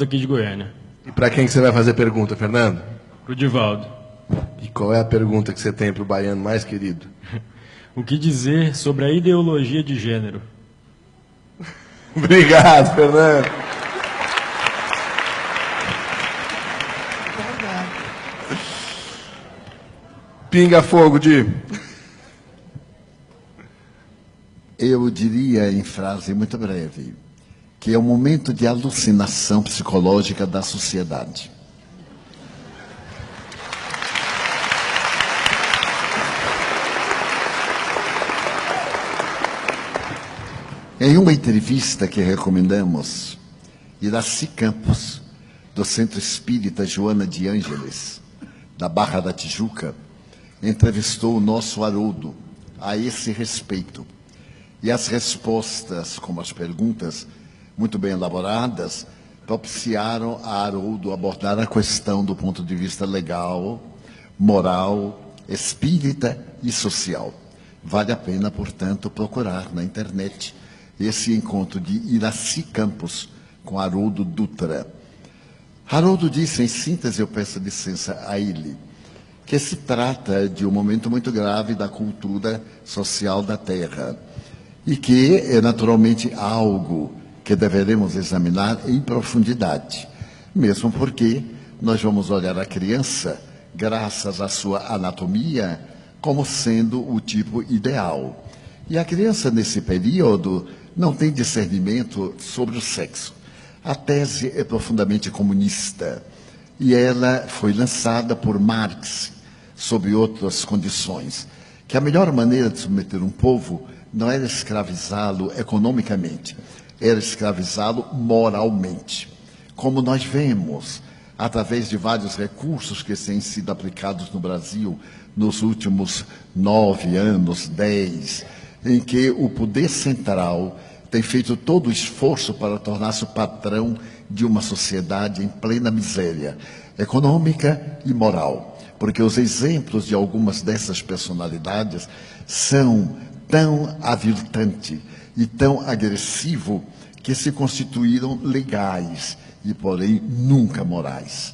aqui de Goiânia. E para quem que você vai fazer pergunta, Fernando? Pro Divaldo. E qual é a pergunta que você tem para o baiano mais querido? O que dizer sobre a ideologia de gênero? Obrigado, Fernando. Pinga fogo, Di. Eu diria, em frase muito breve, que é um momento de alucinação psicológica da sociedade. Em uma entrevista que recomendamos, Iraci Campos, do Centro Espírita Joana de Ângeles, da Barra da Tijuca, entrevistou o nosso Haroldo a esse respeito. E as respostas, como as perguntas, muito bem elaboradas, propiciaram a Haroldo abordar a questão do ponto de vista legal, moral, espírita e social. Vale a pena, portanto, procurar na internet esse encontro de Iraci Campos com Haroldo Dutra. Haroldo disse, em síntese, eu peço licença a ele, que se trata de um momento muito grave da cultura social da Terra e que é naturalmente algo que deveremos examinar em profundidade, mesmo porque nós vamos olhar a criança, graças à sua anatomia, como sendo o tipo ideal. E a criança, nesse período, não tem discernimento sobre o sexo. A tese é profundamente comunista e ela foi lançada por Marx, sob outras condições, que a melhor maneira de submeter um povo não era escravizá-lo economicamente, era escravizá-lo moralmente. Como nós vemos, através de vários recursos que têm sido aplicados no Brasil nos últimos 9 anos, 10, em que o poder central tem feito todo o esforço para tornar-se o patrão de uma sociedade em plena miséria econômica e moral. Porque os exemplos de algumas dessas personalidades são tão aviltantes e tão agressivos que se constituíram legais e, porém, nunca morais.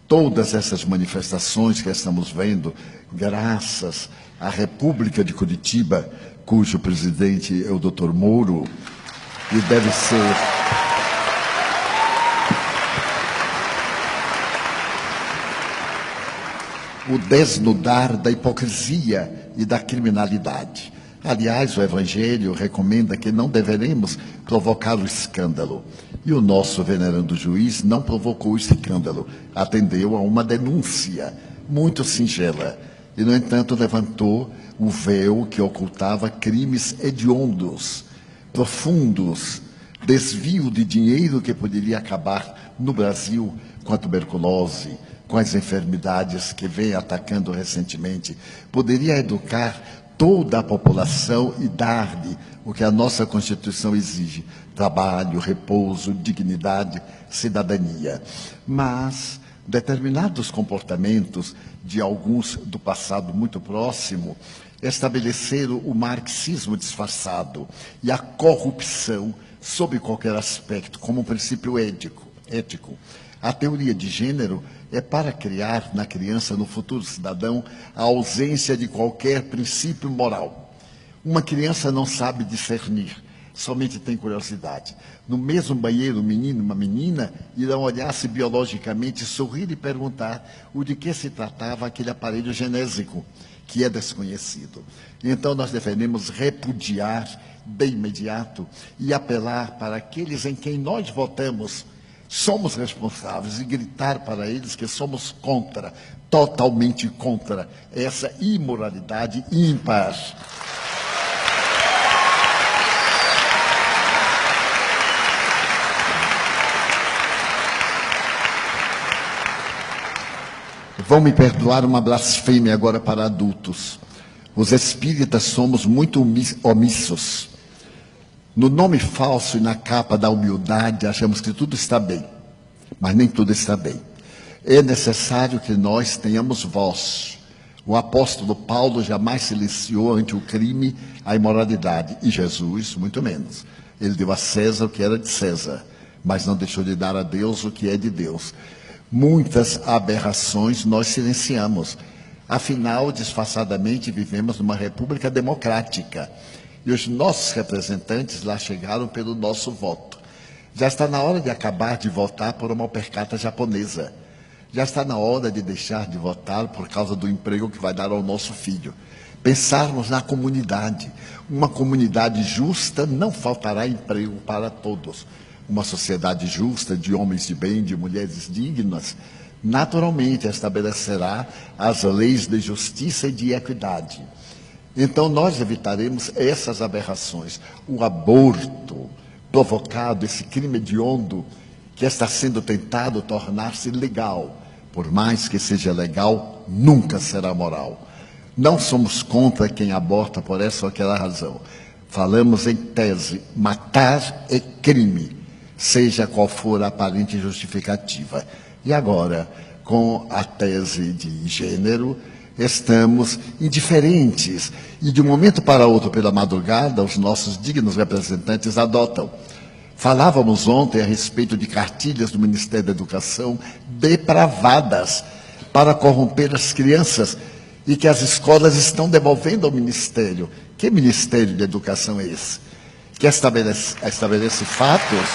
Todas essas manifestações que estamos vendo, graças à República de Curitiba, cujo presidente é o Dr. Moro, e deve ser o desnudar da hipocrisia e da criminalidade. Aliás, o Evangelho recomenda que não deveremos provocar o escândalo. E o nosso venerando juiz não provocou o escândalo, atendeu a uma denúncia muito singela. E, no entanto, levantou o véu que ocultava crimes hediondos, profundos, desvio de dinheiro que poderia acabar no Brasil com a tuberculose, com as enfermidades que vem atacando recentemente, poderia educar toda a população e dar-lhe o que a nossa Constituição exige: trabalho, repouso, dignidade, cidadania. Mas determinados comportamentos de alguns do passado muito próximo estabeleceram o marxismo disfarçado e a corrupção sob qualquer aspecto como um princípio ético. A teoria de gênero é para criar na criança, no futuro cidadão, a ausência de qualquer princípio moral. Uma criança não sabe discernir, somente tem curiosidade. No mesmo banheiro, um menino e uma menina irão olhar-se biologicamente, sorrir e perguntar o de que se tratava aquele aparelho genésico, que é desconhecido. Então, nós devemos repudiar de imediato e apelar para aqueles em quem nós votamos, somos responsáveis, e gritar para eles que somos contra, totalmente contra, essa imoralidade ímpar. Vão me perdoar uma blasfêmia agora para adultos. Os espíritas somos muito omissos. No nome falso e na capa da humildade, achamos que tudo está bem, mas nem tudo está bem. É necessário que nós tenhamos voz. O apóstolo Paulo jamais silenciou ante o crime, a imoralidade, e Jesus, muito menos. Ele deu a César o que era de César. mas não deixou de dar a Deus o que é de Deus. Muitas aberrações nós silenciamos. Afinal, disfarçadamente, vivemos numa república democrática. E os nossos representantes lá chegaram pelo nosso voto. Já está na hora de acabar de votar por uma percata japonesa. Já está na hora de deixar de votar por causa do emprego que vai dar ao nosso filho. Pensarmos na comunidade. Uma comunidade justa não faltará emprego para todos. Uma sociedade justa, de homens de bem, de mulheres dignas, naturalmente estabelecerá as leis de justiça e de equidade. Então nós evitaremos essas aberrações. O aborto provocado, esse crime hediondo que está sendo tentado tornar-se legal, por mais que seja legal, nunca será moral. Não somos contra quem aborta por essa ou aquela razão. Falamos em tese, matar é crime, seja qual for a aparente justificativa. E agora, com a tese de gênero, estamos indiferentes. E de um momento para outro, pela madrugada, os nossos dignos representantes adotam. Falávamos ontem a respeito de cartilhas do Ministério da Educação depravadas para corromper as crianças e que as escolas estão devolvendo ao Ministério. Que Ministério da Educação é esse? Que estabelece fatos?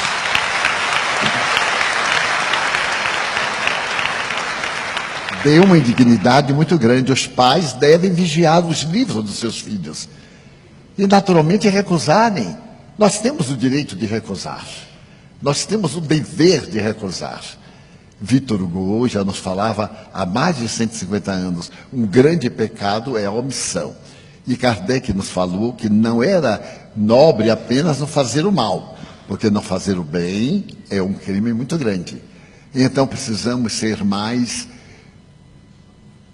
Deu uma indignidade muito grande. Os pais devem vigiar os livros dos seus filhos e, naturalmente, recusarem. Nós temos o direito de recusar. Nós temos o dever de recusar. Victor Hugo já nos falava há mais de 150 anos, um grande pecado é a omissão. E Kardec nos falou que não era nobre apenas não fazer o mal, porque não fazer o bem é um crime muito grande. Então precisamos ser mais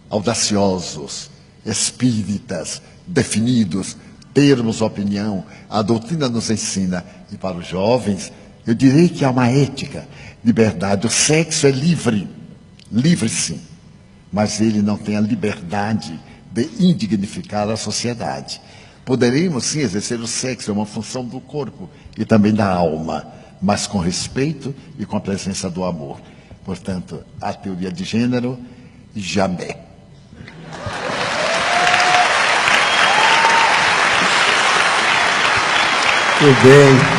audaciosos, espíritas, definidos, termos opinião. A doutrina nos ensina. E para os jovens, eu direi que há uma ética, liberdade. O sexo é livre, livre sim, mas ele não tem a liberdade de indignificar a sociedade. Poderíamos sim exercer o sexo, é uma função do corpo e também da alma, mas com respeito e com a presença do amor. Portanto, a teoria de gênero, jamais. Muito bem.